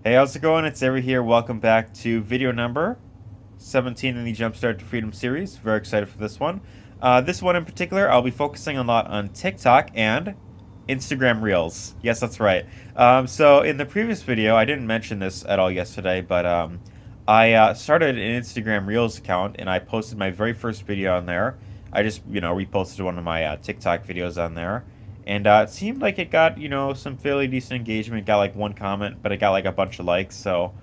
Hey, how's it going? It's Arie here. Welcome back to video number 17 in the Jumpstart to Freedom series. Very excited for this one. This one in particular, I'll be focusing a lot on TikTok and Instagram Reels. Yes, that's right. So in the previous video, I didn't mention this at all yesterday, but I started an Instagram Reels account and I posted my very first video on there. I just, reposted one of my TikTok videos on there. And it seemed like it got, some fairly decent engagement. It got like one comment, but it got like a bunch of likes. So,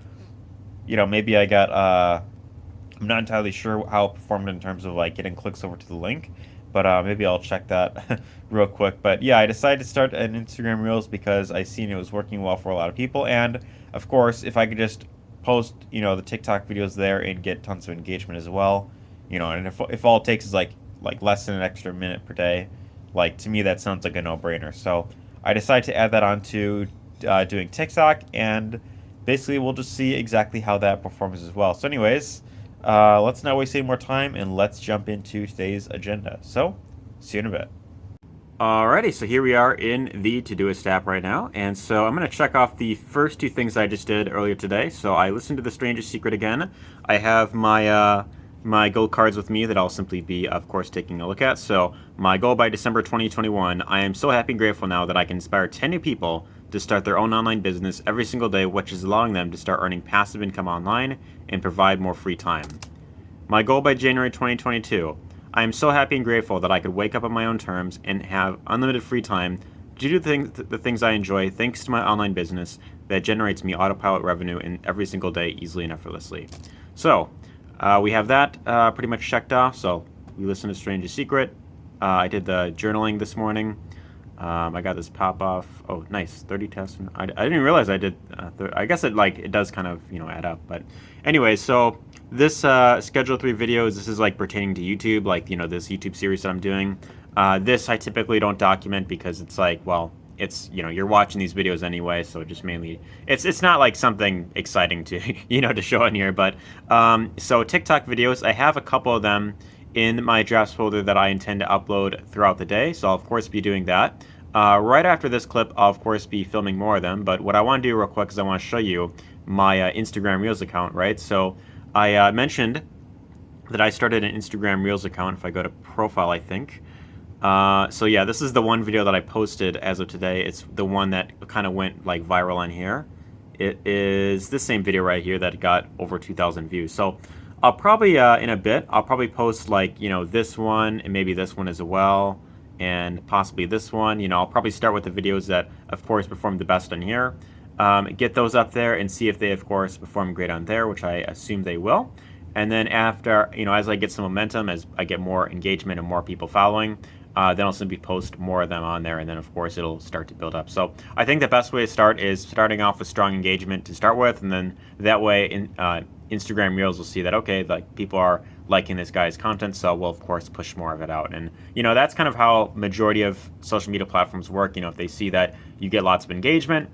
maybe I got, I'm not entirely sure how it performed in terms of like getting clicks over to the link, but maybe I'll check that real quick. But yeah, I decided to start an Instagram Reels because I seen it was working well for a lot of people. And of course, if I could just post, the TikTok videos there and get tons of engagement as well, and if all it takes is like less than an extra minute per day, like, to me, that sounds like a no-brainer. So I decided to add that on to doing TikTok, and basically we'll just see exactly how that performs as well. So anyways, let's not waste any more time, and let's jump into today's agenda. So, see you in a bit. Alrighty, so here we are in the Todoist app right now, and so I'm going to check off the first two things I just did earlier today. So I listened to The Strangest Secret again. I have my goal cards with me that I'll simply be, of course, taking a look at. So my goal by December 2021, I am so happy and grateful now that I can inspire 10 new people to start their own online business every single day, which is allowing them to start earning passive income online and provide more free time. My goal by January 2022, I am so happy and grateful that I could wake up on my own terms and have unlimited free time to do the things I enjoy thanks to my online business that generates me autopilot revenue in every single day easily and effortlessly. So, we have that pretty much checked off. So we listened to Strangest Secret. I did the journaling this morning. I got this pop off. Oh, nice. 30 tests. I didn't realize I did. I guess it does kind of add up. But anyway, so this Schedule 3 videos. This is like pertaining to YouTube, like this YouTube series that I'm doing. This I typically don't document because it's like, well, it's you're watching these videos anyway, so just mainly it's not like something exciting to to show in here. But so TikTok videos, I have a couple of them in my drafts folder that I intend to upload throughout the day, so I'll of course be doing that. Right after this clip, I'll of course be filming more of them, but what I want to do real quick is I want to show you my Instagram Reels account, right? So I mentioned that I started an Instagram Reels account. If I go to profile, I think. So yeah, this is the one video that I posted as of today. It's the one that kind of went like viral on here. It is this same video right here that got over 2,000 views. So I'll probably, in a bit, I'll probably post like, this one and maybe this one as well, and possibly this one. I'll probably start with the videos that, of course, perform the best on here. Get those up there and see if they, of course, perform great on there, which I assume they will. And then after, as I get some momentum, as I get more engagement and more people following, then I'll simply post more of them on there, and then of course it'll start to build up. So I think the best way to start is starting off with strong engagement to start with, and then that way Instagram Reels will see that, okay, like people are liking this guy's content, so we'll of course push more of it out. And that's kind of how majority of social media platforms work. If they see that you get lots of engagement,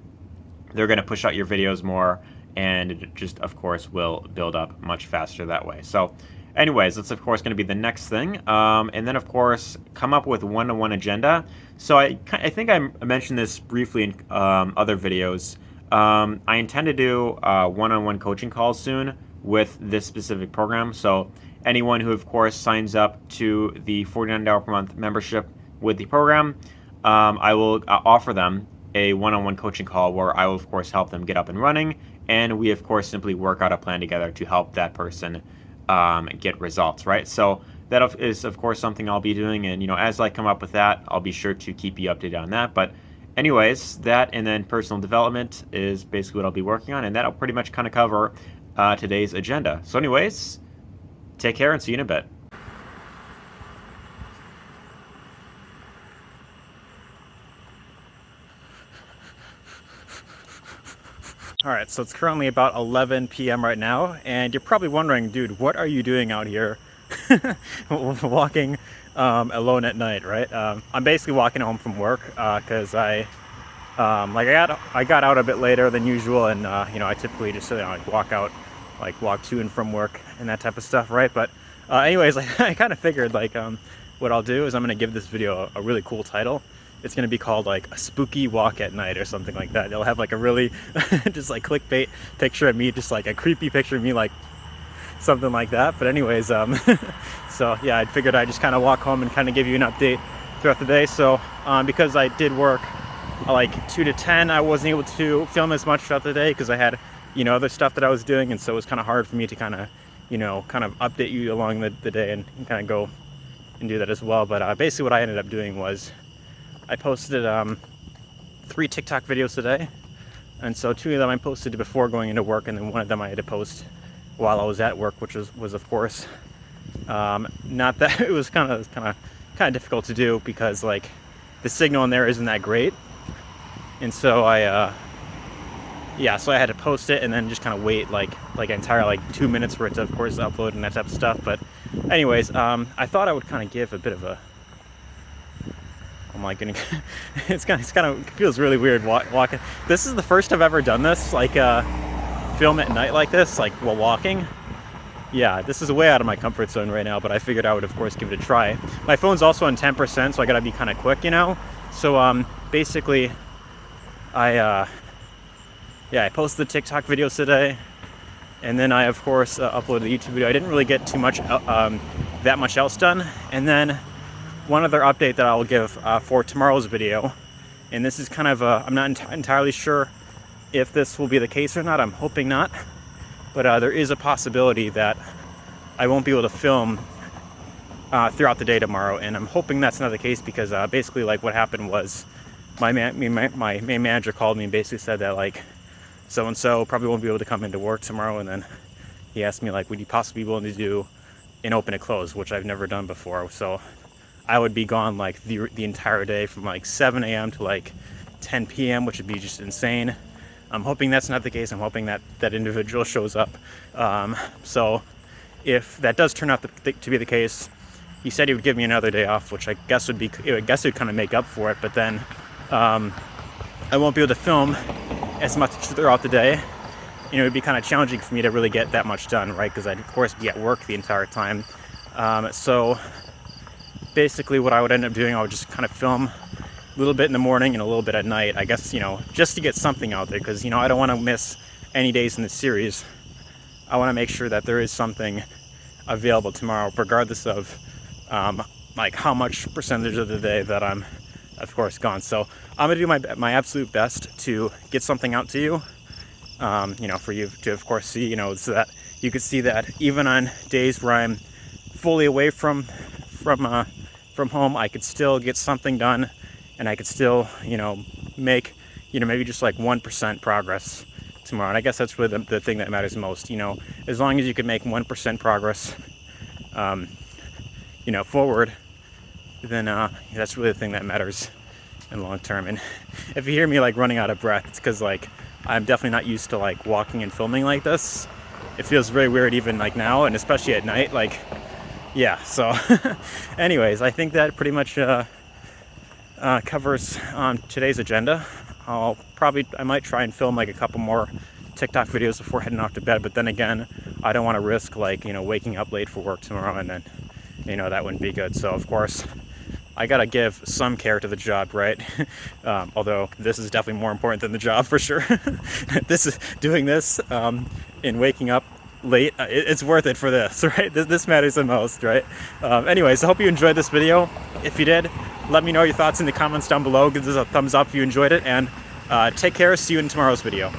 they're going to push out your videos more, and it just of course will build up much faster that way. So anyways, that's of course going to be the next thing. And then of course, come up with one-to-one agenda. So I think I mentioned this briefly in other videos. I intend to do one-on-one coaching calls soon with this specific program. So anyone who of course signs up to the $49 per month membership with the program, I will offer them a one-on-one coaching call where I will of course help them get up and running. And we of course simply work out a plan together to help that person get results, right? So that is of course something I'll be doing, and as I come up with that, I'll be sure to keep you updated on that. But anyways, that and then personal development is basically what I'll be working on, and that'll pretty much kind of cover today's agenda. So anyways, take care and see you in a bit. All right, so it's currently about 11 p.m. right now, and you're probably wondering, dude, what are you doing out here walking alone at night, right? I'm basically walking home from work because I got out a bit later than usual, and I typically just walk to and from work and that type of stuff, right? But anyways, I kind of figured what I'll do is I'm going to give this video a really cool title, it's gonna be called like a spooky walk at night or something like that. It'll have like a really just like clickbait picture of me, just like a creepy picture of me, like something like that. But anyways, so yeah, I figured I'd just kind of walk home and kind of give you an update throughout the day. So because I did work like 2 to 10, I wasn't able to film as much throughout the day because I had, you know, other stuff that I was doing, and so it was kind of hard for me to kind of, you know, kind of update you along the day and kind of go and do that as well. But basically what I ended up doing was I posted 3 TikTok videos today, and so 2 of them I posted before going into work, and then 1 of them I had to post while I was at work, which was of course not that it was kind of difficult to do because like the signal in there isn't that great, and so so I had to post it and then just kind of wait like an entire like 2 minutes for it to, of course, upload and that type of stuff. But anyways, I thought I would kind of give a bit of a, oh my goodness, it feels really weird walking. This is the first I've ever done this, like film at night like this, like while walking. Yeah, this is way out of my comfort zone right now, but I figured I would, of course, give it a try. My phone's also on 10%, so I gotta be kind of quick, you know? So basically, I posted the TikTok videos today, and then I, of course, uploaded the YouTube video. I didn't really get too much, that much else done. And then one other update that I'll give for tomorrow's video, and this is kind of, I'm not entirely sure if this will be the case or not. I'm hoping not, but there is a possibility that I won't be able to film throughout the day tomorrow, and I'm hoping that's not the case because basically, like, what happened was my main manager called me and basically said that like so-and-so probably won't be able to come into work tomorrow, and then he asked me like, would you possibly be willing to do an open and close, which I've never done before. So I would be gone like the entire day from like 7 a.m. to like 10 p.m., which would be just insane. I'm hoping that's not the case. I'm hoping that that individual shows up. So if that does turn out to be the case, he said he would give me another day off, which I guess would kind of make up for it. But then I won't be able to film as much throughout the day. You know, it'd be kind of challenging for me to really get that much done, right? Because I'd, of course, be at work the entire time. So basically what I would end up doing, I would just kind of film a little bit in the morning and a little bit at night, I guess, you know, just to get something out there. Because, you know, I don't want to miss any days in the series. I want to make sure that there is something available tomorrow, regardless of like how much percentage of the day that I'm, of course, gone. So I'm gonna do my absolute best to get something out to you, you know, for you to, of course, see, you know, so that you could see that even on days where I'm fully away from home, I could still get something done, and I could still, you know, make, you know, maybe just like 1% progress tomorrow. And I guess that's really the thing that matters most, you know, as long as you can make 1% progress, you know, forward, then that's really the thing that matters in long term. And if you hear me like running out of breath, it's because like I'm definitely not used to like walking and filming like this. It feels very weird even like now, and especially at night, like, yeah. So anyways, I think that pretty much covers today's agenda. I might try and film like a couple more TikTok videos before heading off to bed, but then again, I don't want to risk like, you know, waking up late for work tomorrow, and then, you know, that wouldn't be good. So of course I gotta give some care to the job, right? Although this is definitely more important than the job for sure. Doing this and waking up late, it's worth it for this, right? This matters the most, right? Anyways, I hope you enjoyed this video. If you did, let me know your thoughts in the comments down below. Give this a thumbs up if you enjoyed it, and take care. See you in tomorrow's video.